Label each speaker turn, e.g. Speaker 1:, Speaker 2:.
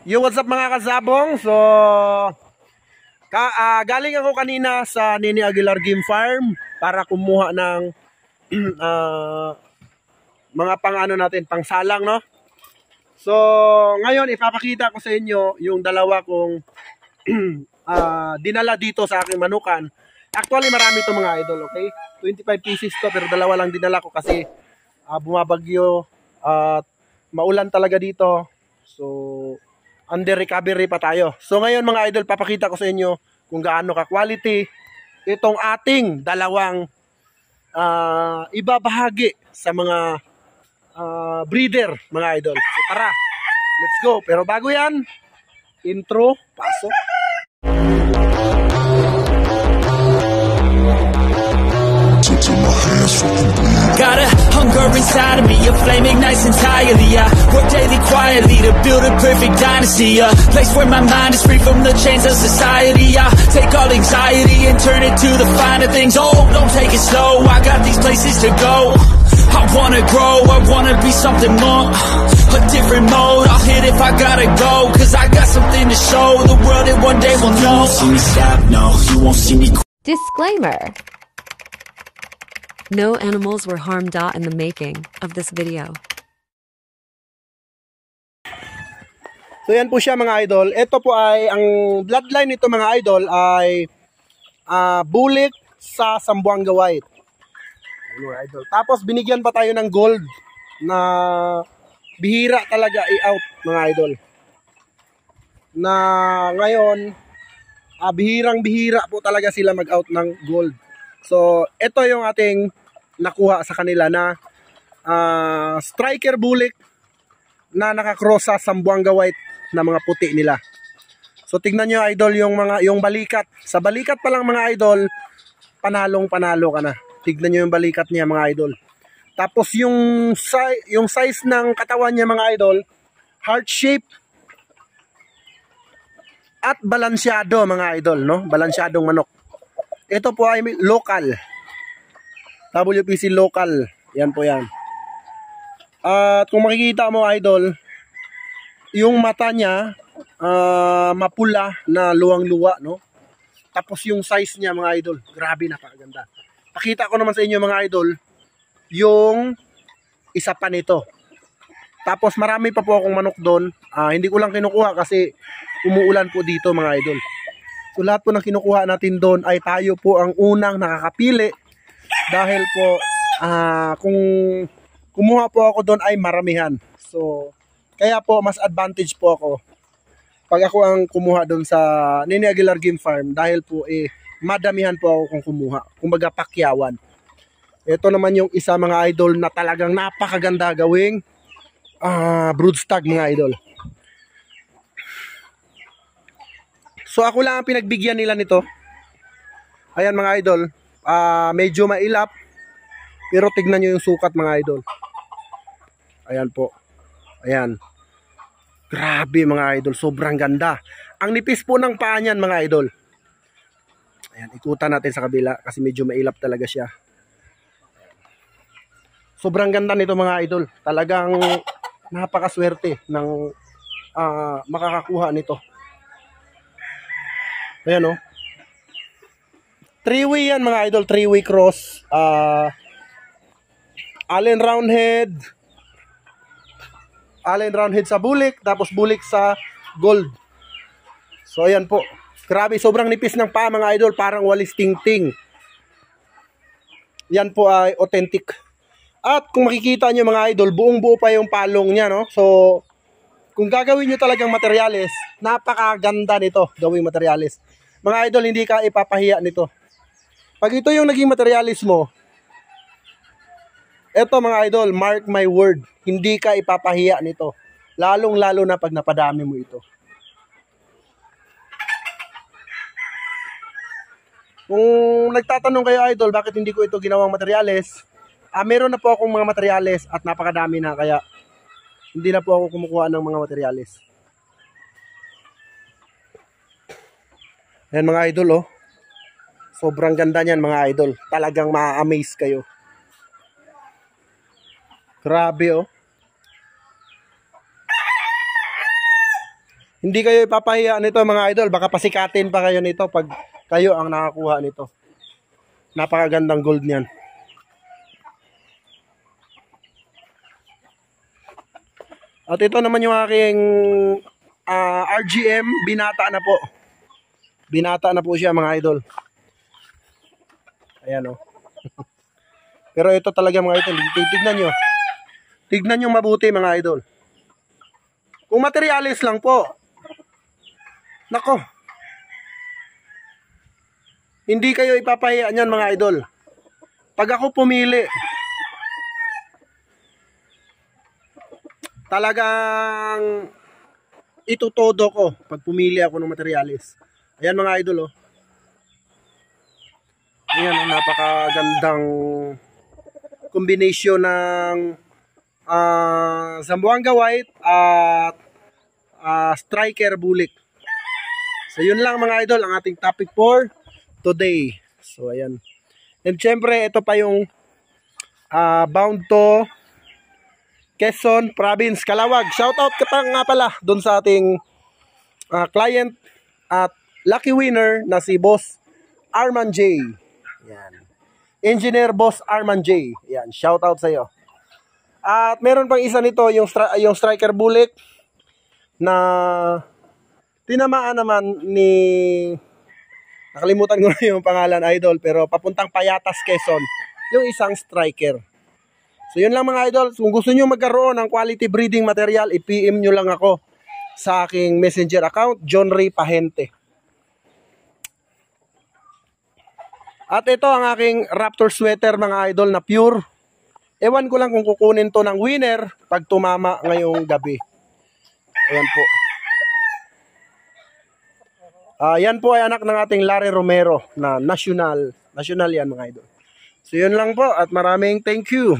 Speaker 1: Yo, what's up mga kasabong? So, galing ako kanina sa Nini Aguilar Game Farm para kumuha ng mga pang-ano natin, pang-salang, no? So, ngayon ipapakita ko sa inyo yung dalawa kong dinala dito sa aking manukan. Actually, marami to mga idol, okay? 25 pieces to, pero dalawa lang dinala ko kasi bumabagyo at maulan talaga dito. So, under recovery pa tayo. So ngayon mga idol, papakita ko sa inyo kung gaano ka-quality itong ating dalawang ibabahagi sa mga breeder mga idol. So tara, let's go. Pero bago yan, intro, pasok.
Speaker 2: Got a hunger inside of me, a flame ignites entirely. I work daily quietly to build a perfect dynasty. A place where my mind is free from the chains of society. I take all anxiety and turn it to the finer things. Oh, don't take it slow, I got these places to go. I wanna grow, I wanna be something more. A different mode, I'll hit if I gotta go. Cause I got something to show the world that one day will know. You won't see me stop, no, you won't see me.
Speaker 3: Disclaimer. No animals were harmed in the making of this video.
Speaker 1: So yan po siya mga idol. Ito po ay, ang bloodline nito mga idol ay bulik sa Zamboanga White. Idol. Tapos binigyan pa tayo ng gold na bihira talaga i-out mga idol. Na ngayon, bihirang-bihira po talaga sila mag-out ng gold. So ito yung ating nakuha sa kanila na striker bulik na nakakross sa Zamboanga White na mga puti nila. So tignan nyo idol yung balikat. Sa balikat pa lang mga idol, panalo ka na. Tignan nyo yung balikat niya mga idol. Tapos yung size ng katawan niya mga idol, heart shape at balansyado mga idol, no? Balansyadong manok. Ito po ay local. WPC local. Yan po yan. At kung makikita mo idol, yung mata niya mapula na luwang-luwa, no? Tapos yung size niya mga idol, grabe, napakaganda. Pakita ko naman sa inyo mga idol yung isa pa nito. Tapos marami pa po akong manok doon. Hindi ko lang kinukuha kasi umuulan po dito mga idol. So lahat po ng kinukuha natin doon ay tayo po ang unang nakakapili. Dahil po kung kumuha po ako doon ay maramihan. So kaya po mas advantage po ako pag ako ang kumuha doon sa Nini Aguilar Game Farm. Dahil po madamihan po ako kung kumuha. Kumbaga pakyawan. Ito naman yung isa mga idol na talagang napakaganda gawing broodstag mga idol. So ako lang ang pinagbigyan nila nito. Ayan mga idol. Medyo mailap. Pero tignan nyo yung sukat mga idol. Ayan po. Ayan. Grabe mga idol. Sobrang ganda. Ang nipis po ng paa niyan mga idol. Ayan. Ikutan natin sa kabila. Kasi medyo mailap talaga siya. Sobrang ganda nito mga idol. Talagang napakaswerte ng makakakuha nito. Ayan o. 3-way yan mga idol. 3-way cross. Allen Roundhead. Allen Roundhead sa bulik. Tapos bulik sa gold. So ayan po. Grabe. Sobrang nipis ng paa mga idol. Parang walis ting-ting. Yan po ay authentic. At kung makikita nyo mga idol, buong buo pa yung palong niya, no? So kung gagawin nyo talagang materyales, napakaganda nito gawing materyales. Mga idol, hindi ka ipapahiya nito. Pag ito yung naging materialis mo, eto mga idol, mark my word, hindi ka ipapahiya nito. Lalong-lalo na pag napadami mo ito. Kung nagtatanong kayo idol, bakit hindi ko ito ginawang materyales? Meron na po akong mga materyales at napakadami na, kaya hindi na po ako kumukuha ng mga materyales. Ayan mga idol oh. Sobrang ganda niyan mga idol. Talagang ma-amaze kayo. Grabe oh. Hindi kayo ipapahiya nito mga idol. Baka pasikatin pa kayo nito pag kayo ang nakakuha nito. Napakagandang gold niyan. At ito naman yung aking RGM. Binata na po. Binata na po siya mga idol. Ayan o. Pero ito talaga mga idol. Tignan nyo. Tignan nyo mabuti mga idol. Kung materialis lang po. Nako. Hindi kayo ipapahiya niyan mga idol. Pag ako pumili, talagang itutodo ko pag pumili ako ng materialis. Ayan mga idol oh. Ayan ang napakagandang combination ng Zamboanga White at Striker Bulik. So yun lang mga idol ang ating topic for today. So ayan. And syempre ito pa yung bound to Quezon Province, Calawag. Shoutout ka pa nga pala doon sa ating client at lucky winner na si Boss Arman J. Yan. Engineer Boss Arman J. Yan, shoutout sa iyo. At meron pang isa nito yung Striker Bulik na tinamaan naman ni, nakalimutan ko na yung pangalan idol, pero papuntang Payatas, Quezon, yung isang striker. So yun lang mga idol, kung gusto nyo magkaroon ng quality breeding material, i-PM nyo lang ako sa aking messenger account, John Ray Pahente. At ito ang aking Raptor sweater mga idol na pure. Ewan ko lang kung kukunin to ng winner pag tumama ngayong gabi. Ayan po. Yan po ay anak ng ating Larry Romero na national yan mga idol. So yun lang po at maraming thank you.